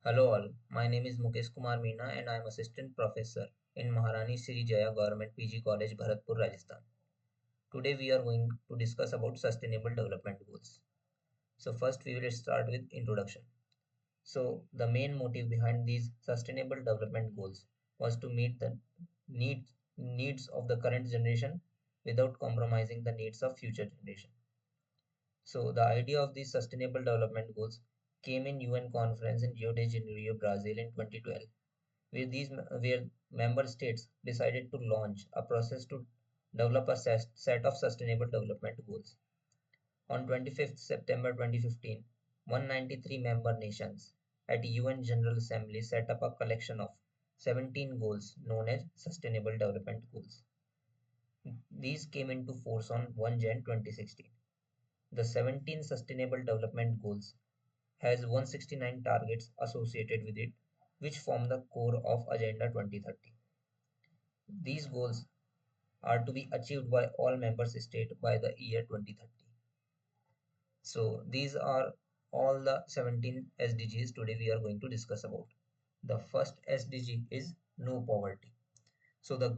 Hello all, my name is Mukesh Kumar Meena and I am Assistant Professor in Maharani Sri Jaya Government PG College, Bharatpur, Rajasthan. Today we are going to discuss about Sustainable Development Goals. So first we will start with introduction. So the main motive behind these Sustainable Development Goals was to meet the needs of the current generation without compromising the needs of future generation. So the idea of these Sustainable Development Goals came in UN conference in Rio de Janeiro, Brazil in 2012 where member states decided to launch a process to develop a set of sustainable development goals. On 25th September 2015, 193 member nations at UN General Assembly set up a collection of 17 goals known as Sustainable Development Goals. These came into force on 1 Jan 2016. The 17 Sustainable Development Goals has 169 targets associated with it, which form the core of Agenda 2030. These goals are to be achieved by all member states by the year 2030. So these are all the 17 SDGs today we are going to discuss about. The first SDG is no poverty. So the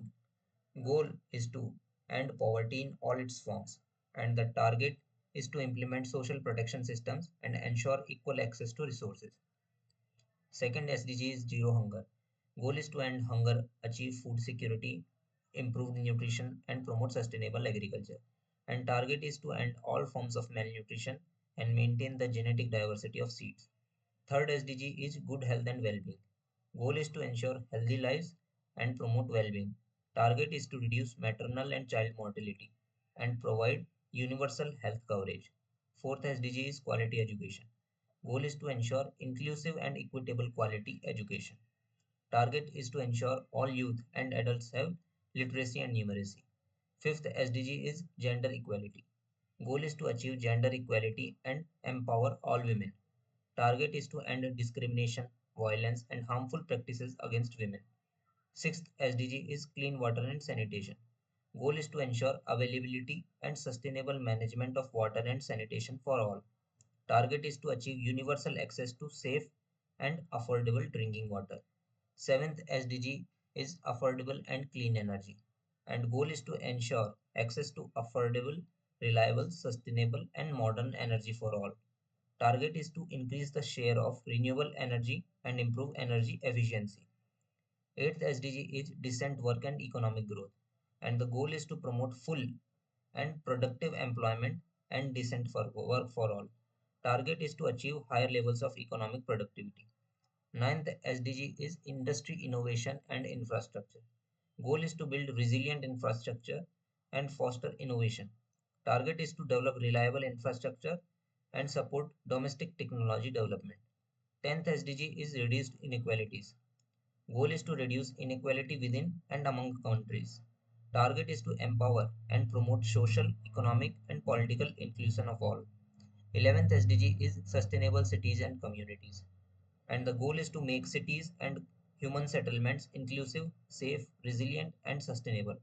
goal is to end poverty in all its forms, and the target is to implement social protection systems and ensure equal access to resources. Second SDG is zero hunger. Goal is to end hunger, achieve food security, improve nutrition, and promote sustainable agriculture. And target is to end all forms of malnutrition and maintain the genetic diversity of seeds. Third SDG is good health and well-being. Goal is to ensure healthy lives and promote well-being. Target is to reduce maternal and child mortality and provide universal health coverage. Fourth SDG is quality education. Goal is to ensure inclusive and equitable quality education. Target is to ensure all youth and adults have literacy and numeracy. Fifth SDG is gender equality. Goal is to achieve gender equality and empower all women. Target is to end discrimination, violence, and harmful practices against women. Sixth SDG is clean water and sanitation. Goal is to ensure availability and sustainable management of water and sanitation for all. Target is to achieve universal access to safe and affordable drinking water. Seventh SDG is affordable and clean energy, and goal is to ensure access to affordable, reliable, sustainable, and modern energy for all. Target is to increase the share of renewable energy and improve energy efficiency. Eighth SDG is decent work and economic growth, and the goal is to promote full and productive employment and decent work for all. Target is to achieve higher levels of economic productivity. Ninth SDG is industry innovation and infrastructure. Goal is to build resilient infrastructure and foster innovation. Target is to develop reliable infrastructure and support domestic technology development. 10th SDG is reduced inequalities. Goal is to reduce inequality within and among countries. Target is to empower and promote social, economic, and political inclusion of all. 11th SDG is sustainable cities and communities, and the goal is to make cities and human settlements inclusive, safe, resilient, and sustainable.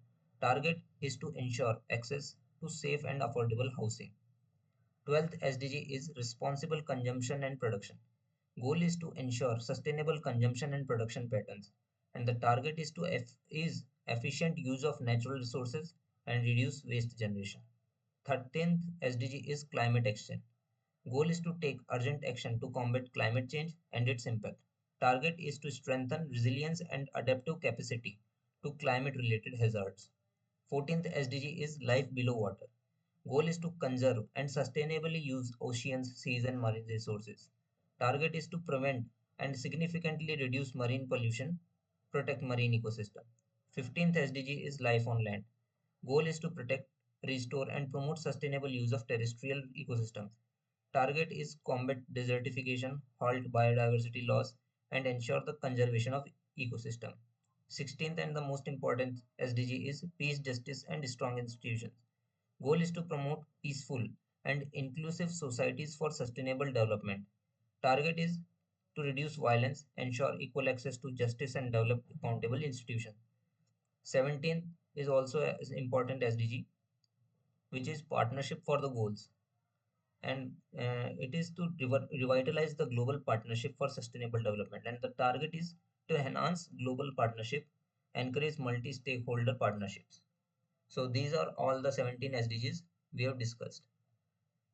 Target is to ensure access to safe and affordable housing. 12th SDG is responsible consumption and production. Goal is to ensure sustainable consumption and production patterns, and the target is to is efficient use of natural resources and reduce waste generation. 13th SDG is climate action. Goal is to take urgent action to combat climate change and its impact. Target is to strengthen resilience and adaptive capacity to climate related hazards. 14th SDG is life below water. Goal is to conserve and sustainably use oceans, seas, and marine resources. Target is to prevent and significantly reduce marine pollution, protect marine ecosystem. 15th SDG is life on land. Goal is to protect, restore, and promote sustainable use of terrestrial ecosystems. Target is combat desertification, halt biodiversity loss, and ensure the conservation of ecosystem. 16th and the most important SDG is peace, justice, and strong institutions. Goal is to promote peaceful and inclusive societies for sustainable development. Target is to reduce violence, ensure equal access to justice, and develop accountable institutions. 17th is also an important SDG, which is partnership for the goals. and it is to revitalize the global partnership for sustainable development, and the target is to enhance global partnership, encourage multi-stakeholder partnerships. So these are all the 17 SDGs we have discussed.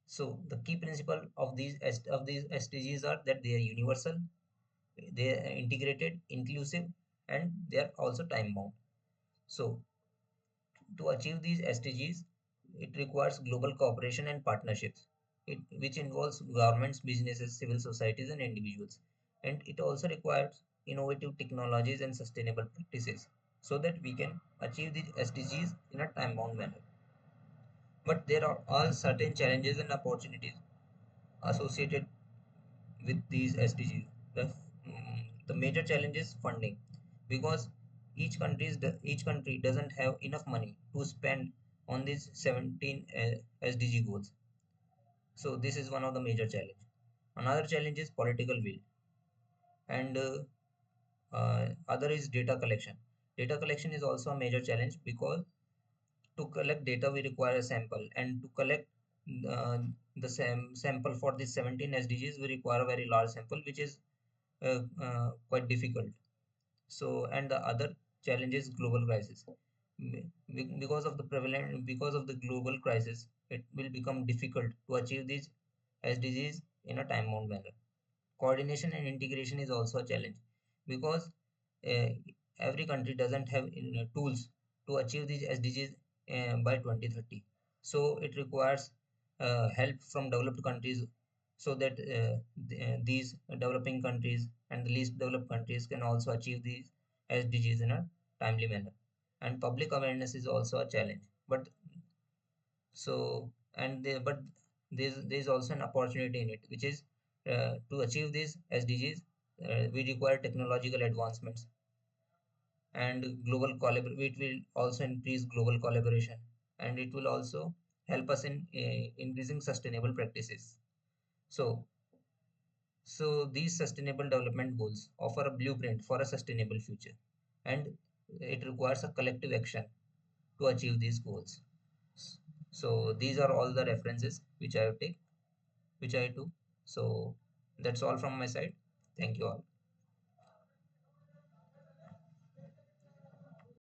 So the key principle of these SDGs are that they are universal, they are integrated, inclusive, and they are also time bound. So to achieve these SDGs, it requires global cooperation and partnerships, which involves governments, businesses, civil societies, and individuals. And it also requires innovative technologies and sustainable practices so that we can achieve these SDGs in a time bound manner. But there are all certain challenges and opportunities associated with these SDGs. The major challenge is funding, because each country doesn't have enough money to spend on these 17 SDG goals. So this is one of the major challenge. Another challenge is political will, and other is data collection. Data collection is also a major challenge, because to collect data we require a sample, and to collect uh, the sample for these 17 SDGs we require a very large sample, which is quite difficult. So, and the other challenge is global crisis. Because of the global crisis, it will become difficult to achieve these SDGs in a time bound manner. Coordination and integration is also a challenge, because uh, every country doesn't have tools to achieve these SDGs by 2030. So it requires help from developed countries, so that these developing countries and the least developed countries can also achieve these SDGs in a timely manner. And public awareness is also a challenge. But there's also an opportunity in it, which is to achieve these SDGs, we require technological advancements and global collaboration. It will also increase global collaboration, and it will also help us in increasing sustainable practices. So, so these sustainable development goals offer a blueprint for a sustainable future, and it requires a collective action to achieve these goals. So these are all the references which I took. So that's all from my side. Thank you all.